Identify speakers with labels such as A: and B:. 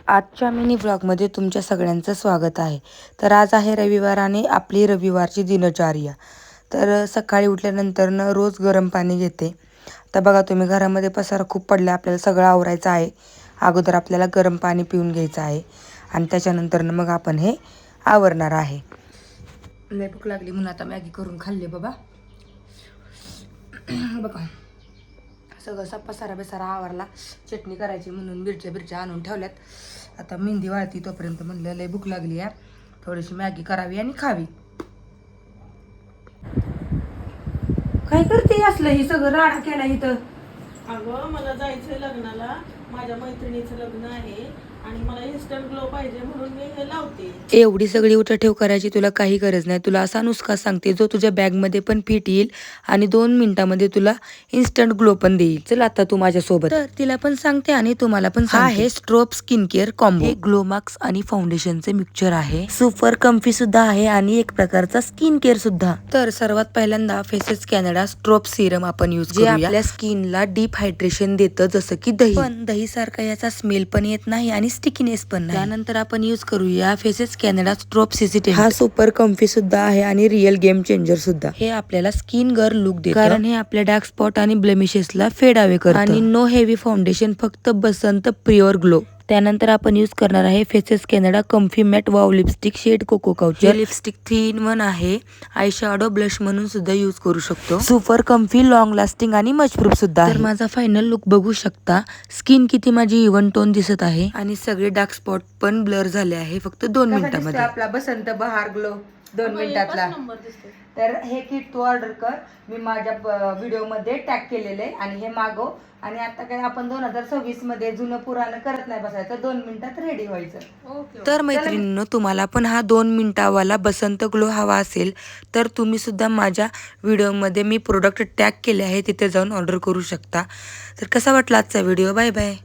A: आजच्या मिनी व्लॉगमध्ये तुमच्या सगळ्यांचं स्वागत आहे. तर आज आहे रविवार आणि आपली रविवारची दिनचर्या. तर सकाळी उठल्यानंतर रोज गरम पाणी घेते. तर बघा तुम्ही, घरामध्ये पसारा खूप पडला, आपल्याला सगळं आवरायचं आहे. अगोदर आपल्याला गरम पाणी पिऊन घ्यायचं आहे आणि त्याच्यानंतर मग आपण हे आवरणार आहे. लय भूक लागली म्हणून आता मॅगी करून खाल्ली बाबा. बघा सगळं पसारा बेसारा आवरला. चटणी करायची म्हणून मिरच्या आणून ठेवल्यात. आता मेहंदी वाळती तोपर्यंत म्हणलं लय भूक लागली आहे, थोडीशी मॅगी करावी आणि खावी. काय करते असलं ही सगळं राडा केला इथं?
B: अगं मला जायचंय लग्नाला, माझ्या मैत्रिणीचं लग्न आहे आणि मला इन्स्टंट ग्लो पाहिजे म्हणून मी हे लावते.
A: एवढी सगळी उठाठेव करायची तुला काही गरज नाही. तुला असा नुसका सांगते जो तुझ्या बॅगमध्ये पण फिट येईल आणि 2 मिनिटांमध्ये तुला इन्स्टंट ग्लो पण देईल. चल आता तू माझ्यासोबत. तर तिला पण सांगते आणि तुम्हाला पण सांगते. हा आहे स्ट्रोब स्किन केअर कॉम्बो. हे ग्लो मार्क्स आणि फाउंडेशनचे मिक्सचर आहे. सुपर कम्फी सुद्धा आहे आणि एक प्रकारचा स्किन केअर सुद्धा. तर सर्वात पहिल्यांदा फेसेस कॅनडा स्ट्रोब सिरम आपण यूज करूया. जे आपल्या स्किनला डीप हायड्रेशन देतं, जसं की दही. पण दही सारखा याचा स्मेल पण येत नाही आणि स्टिकीनेस पण नाही. त्यानंतर आपण यूज करूया फेसेस कॅनडा स्ट्रोब सिसिटेंट. हा सुपर कम्फी सुद्धा आहे आणि रिअल गेम चेंजर सुद्धा. हे आपल्याला स्किन गर्ल लुक देतं, कारण हे आपल्या डार्क स्पॉट आणि ब्लेमिशेसला फेड अवे करतं. आणि नो हेवी फाउंडेशन, फक्त बसंत प्युअर ग्लो. त्यानंतर आपण यूज करणार आहे Faces Canada comfy matte wow lipstick shade coco couture. Lipstick 3 in 1 आहे. आय शॅडो ब्लश म्हणून सुद्धा यूज करू शकतो. सुपर कम्फी, लॉंग लास्टिंग आणि मच प्रूफ सुद्धा आहे. तर माझा फायनल लुक बघू शकता. स्किन किती माझी इव्हन टोन दिसत आहे आणि सगळे डार्क स्पॉट पण ब्लर झाले आहे फक्त 2 मिनिटांमध्ये. आपला बसंत बहार ग्लो 2 मिनिटातला. तर हे किट तू ऑर्डर कर, मी माझ्या व्हिडिओमध्ये टॅग केलेले आहे आणि हे मागव. आणि आता काय आपण 2026 मध्ये जुनं पुराणं करत नाही बसायचं, 2 मिनिटात रेडी व्हायचं. तर मैत्रिणींनो, तुम्हाला पण हा 2 मिनिटावाला बसंत ग्लो हवा असेल तर तुम्ही सुद्धा माझ्या व्हिडिओमध्ये मी प्रोडक्ट टॅग केले आहे, तिथे जाऊन ऑर्डर करू शकता. तर कसा वाटला आजचा व्हिडिओ? Bye bye.